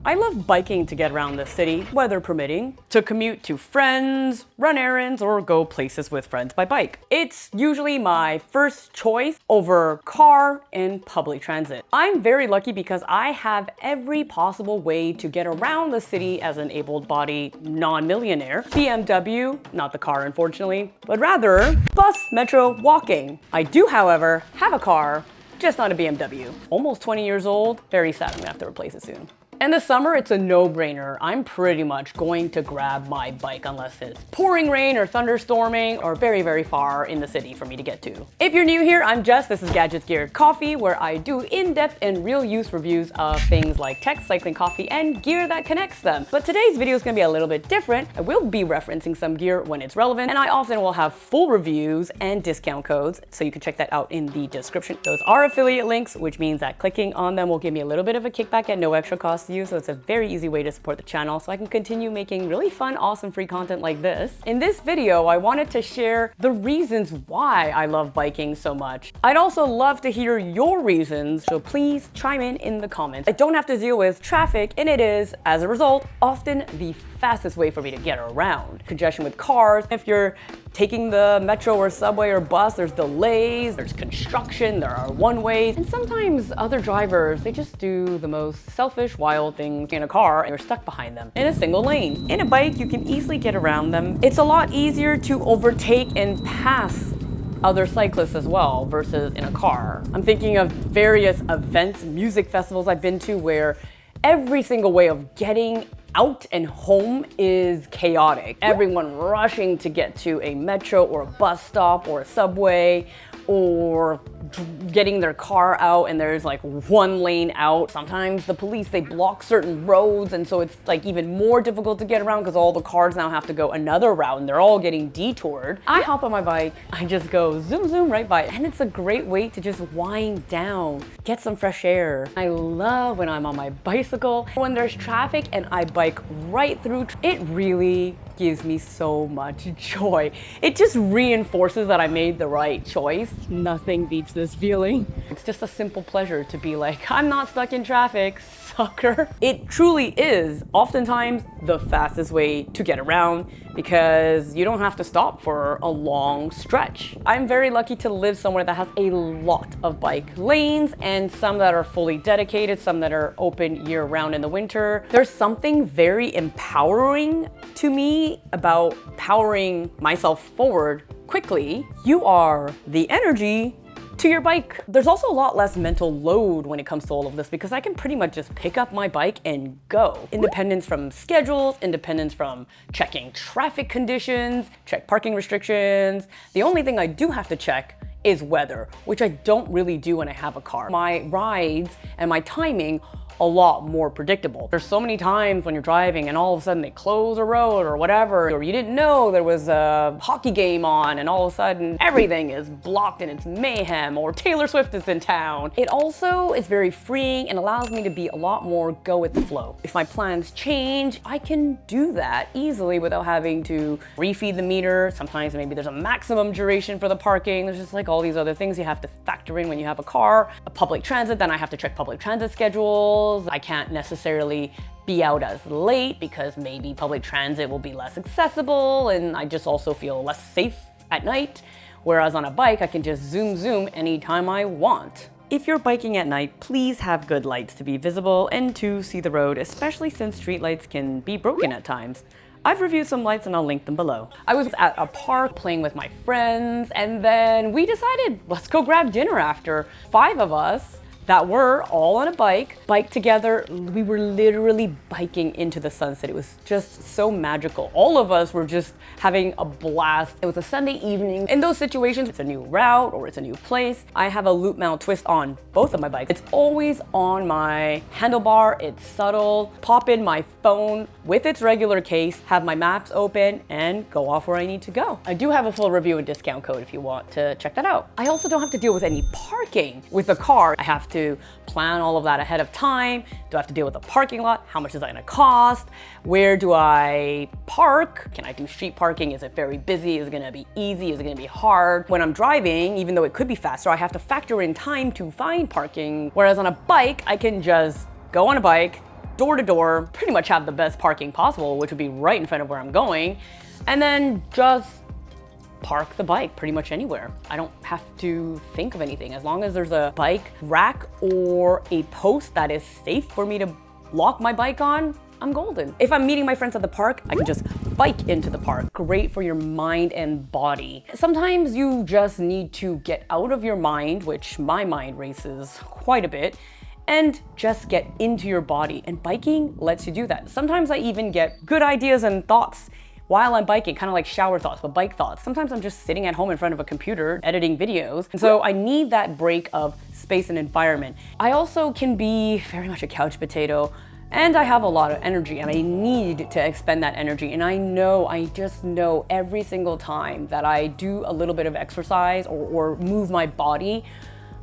I love biking to get around the city, weather permitting, to commute to friends, run errands, or go places with friends by bike. It's usually my first choice over car and public transit. I'm very lucky because I have every possible way to get around the city as an able-bodied non-millionaire. BMW, not the car unfortunately, but rather bus, metro, walking. I do, however, have a car, just not a BMW. Almost 20 years old, very sad I'm gonna have to replace it soon. In the summer, it's a no-brainer. I'm pretty much going to grab my bike unless it's pouring rain or thunderstorming or very, very far in the city for me to get to. If you're new here, I'm Jess. This is Gadgets Gear Coffee, where I do in-depth and real-use reviews of things like tech, cycling, coffee, and gear that connects them. But today's video is gonna be a little bit different. I will be referencing some gear when it's relevant, and I often will have full reviews and discount codes, so you can check that out in the description. Those are affiliate links, which means that clicking on them will give me a little bit of a kickback at no extra cost to you, so it's a very easy way to support the channel so I can continue making really fun, awesome free content like this. In this video, I wanted to share the reasons why I love biking so much. I'd also love to hear your reasons, so please chime in the comments. I don't have to deal with traffic, and it is, as a result, often the fastest way for me to get around. Congestion with cars, if you're taking the metro or subway or bus, there's delays, there's construction, there are one-ways, and sometimes other drivers, they just do the most selfish, wild things in a car and you're stuck behind them in a single lane. In a bike, you can easily get around them. It's a lot easier to overtake and pass other cyclists as well versus in a car. I'm thinking of various events, music festivals I've been to where every single way of getting out and home is chaotic. Everyone rushing to get to a metro or a bus stop or a subway, or getting their car out and there's like one lane out. Sometimes the police, they block certain roads, and so it's like even more difficult to get around because all the cars now have to go another route and they're all getting detoured. I hop on my bike, I just go zoom zoom right by it, and it's a great way to just wind down, get some fresh air. I love when I'm on my bicycle, when there's traffic and I bike right through. It really gives me so much joy. It just reinforces that I made the right choice. Nothing beats this feeling. It's just a simple pleasure to be like, I'm not stuck in traffic, sucker. It truly is oftentimes the fastest way to get around because you don't have to stop for a long stretch. I'm very lucky to live somewhere that has a lot of bike lanes, and some that are fully dedicated, some that are open year-round in the winter. There's something very empowering to me about powering myself forward quickly. You are the energy to your bike. There's also a lot less mental load when it comes to all of this because I can pretty much just pick up my bike and go. Independence from schedules, independence from checking traffic conditions, check parking restrictions. The only thing I do have to check is weather, which I don't really do when I have a car. My rides and my timing a lot more predictable. There's so many times when you're driving and all of a sudden they close a road or whatever, or you didn't know there was a hockey game on and all of a sudden everything is blocked and it's mayhem, or Taylor Swift is in town. It also is very freeing and allows me to be a lot more go with the flow. If my plans change, I can do that easily without having to refeed the meter. Sometimes maybe there's a maximum duration for the parking. There's just like all these other things you have to factor in when you have a car. A public transit, then I have to check public transit schedules. I can't necessarily be out as late because maybe public transit will be less accessible, and I just also feel less safe at night. Whereas on a bike, I can just zoom zoom anytime I want. If you're biking at night, please have good lights to be visible and to see the road, especially since streetlights can be broken at times. I've reviewed some lights and I'll link them below. I was at a park playing with my friends, and then we decided, let's go grab dinner after. 5 of us that were all on a bike together. We were literally biking into the sunset. It was just so magical. All of us were just having a blast. It was a Sunday evening. In those situations, it's a new route or it's a new place. I have a loop mount twist on both of my bikes. It's always on my handlebar. It's subtle. Pop in my phone with its regular case, have my maps open, and go off where I need to go. I do have a full review and discount code if you want to check that out. I also don't have to deal with any parking with the car. I have to plan all of that ahead of time. Do I have to deal with the parking lot? How much is that gonna cost? Where do I park? Can I do street parking? Is it very busy? Is it gonna be easy? Is it gonna be hard? When I'm driving, even though it could be faster, I have to factor in time to find parking. Whereas on a bike, I can just go on a bike, door to door, pretty much have the best parking possible, which would be right in front of where I'm going, and then just park the bike pretty much anywhere. I don't have to think of anything. As long as there's a bike rack or a post that is safe for me to lock my bike on, I'm golden. If I'm meeting my friends at the park, I can just bike into the park. Great for your mind and body. Sometimes you just need to get out of your mind, which my mind races quite a bit, and just get into your body. And biking lets you do that. Sometimes I even get good ideas and thoughts while I'm biking, kind of like shower thoughts, but bike thoughts. Sometimes I'm just sitting at home in front of a computer editing videos. And so I need that break of space and environment. I also can be very much a couch potato, and I have a lot of energy and I need to expend that energy. And I just know every single time that I do a little bit of exercise or move my body,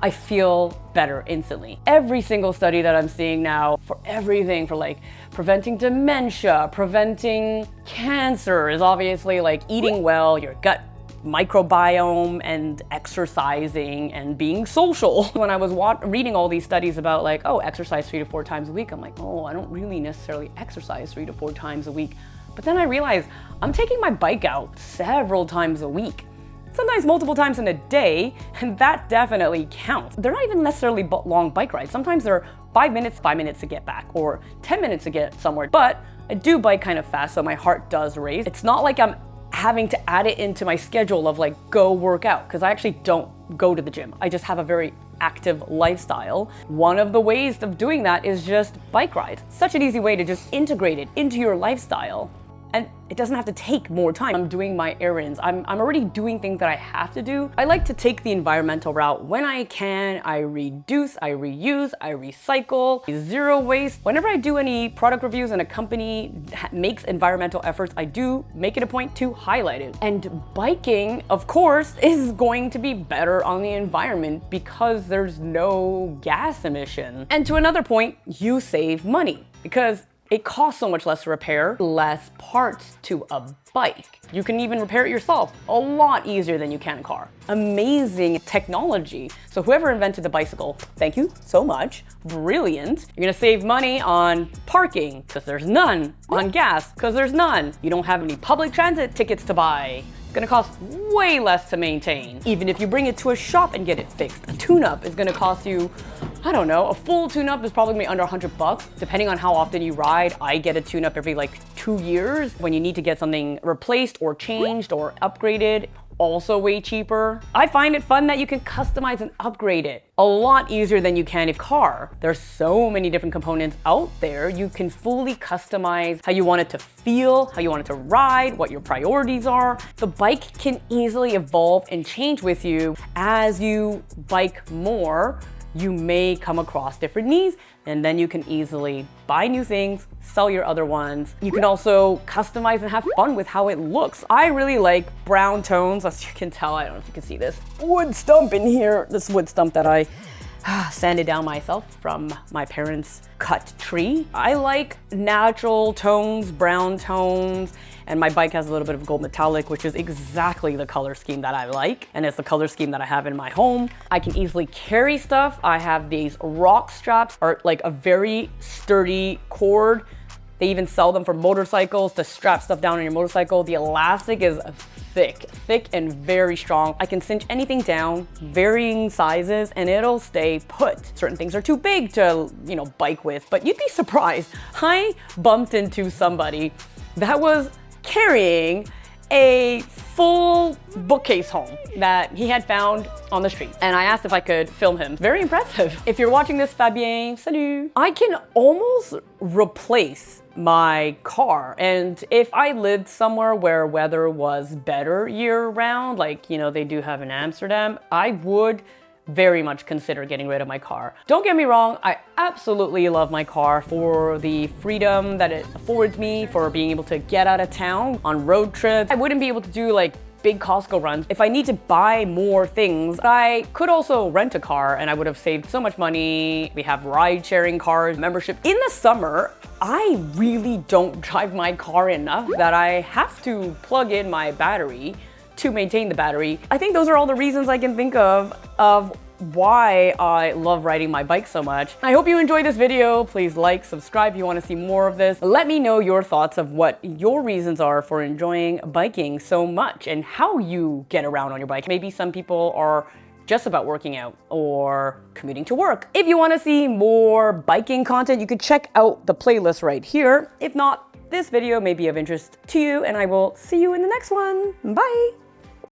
I feel better instantly. Every single study that I'm seeing now for everything for like preventing dementia, preventing cancer is obviously like eating well, your gut microbiome, and exercising and being social. When I was reading all these studies about like, oh, exercise 3 to 4 times a week, I'm like, oh, I don't really necessarily exercise 3 to 4 times a week. But then I realized I'm taking my bike out several times a week. Sometimes multiple times in a day, and that definitely counts. They're not even necessarily long bike rides. Sometimes they're 5 minutes to get back, or 10 minutes to get somewhere. But I do bike kind of fast, so my heart does race. It's not like I'm having to add it into my schedule of like, go work out, because I actually don't go to the gym. I just have a very active lifestyle. One of the ways of doing that is just bike rides. Such an easy way to just integrate it into your lifestyle. And it doesn't have to take more time. I'm doing my errands. I'm already doing things that I have to do. I like to take the environmental route. When I can, I reduce, I reuse, I recycle, zero waste. Whenever I do any product reviews and a company makes environmental efforts, I do make it a point to highlight it. And biking, of course, is going to be better on the environment because there's no gas emission. And to another point, you save money because it costs so much less to repair, less parts to a bike. You can even repair it yourself a lot easier than you can a car. Amazing technology. So whoever invented the bicycle, thank you so much. Brilliant. You're gonna save money on parking because there's none, on gas because there's none. You don't have any public transit tickets to buy. It's gonna cost way less to maintain. Even if you bring it to a shop and get it fixed, a tune-up is gonna cost you, I don't know, a full tune-up is probably gonna be under $100, depending on how often you ride. I get a tune-up every like 2 years. When you need to get something replaced or changed or upgraded, also way cheaper. I find it fun that you can customize and upgrade it a lot easier than you can a car. There's so many different components out there. You can fully customize how you want it to feel, how you want it to ride, what your priorities are. The bike can easily evolve and change with you. As you bike more, you may come across different needs, and then you can easily buy new things, sell your other ones. You can also customize and have fun with how it looks. I really like brown tones, as you can tell. I don't know if you can see this wood stump in here. This wood stump that I sanded down myself from my parents' cut tree. I like natural tones, brown tones, and my bike has a little bit of gold metallic, which is exactly the color scheme that I like, and it's the color scheme that I have in my home. I can easily carry stuff. I have these rock straps, or like a very sturdy cord. They even sell them for motorcycles to strap stuff down on your motorcycle. The elastic is thick and very strong. I can cinch anything down, varying sizes, and it'll stay put. Certain things are too big to, bike with, but you'd be surprised. I bumped into somebody that was carrying a full bookcase home that he had found on the street. And I asked if I could film him. Very impressive. If you're watching this, Fabien, salut. I can almost replace my car. And if I lived somewhere where weather was better year round, like, they do have in Amsterdam, I would very much consider getting rid of my car. Don't get me wrong, I absolutely love my car for the freedom that it affords me, for being able to get out of town on road trips. I wouldn't be able to do like big Costco runs. If I need to buy more things, I could also rent a car and I would have saved so much money. We have ride sharing cars, membership. In the summer, I really don't drive my car enough that I have to plug in my battery to maintain the battery. I think those are all the reasons I can think of why I love riding my bike so much. I hope you enjoyed this video. Please like, subscribe if you want to see more of this. Let me know your thoughts of what your reasons are for enjoying biking so much and how you get around on your bike. Maybe some people are just about working out or commuting to work. If you want to see more biking content, you could check out the playlist right here. If not, this video may be of interest to you, and I will see you in the next one. Bye!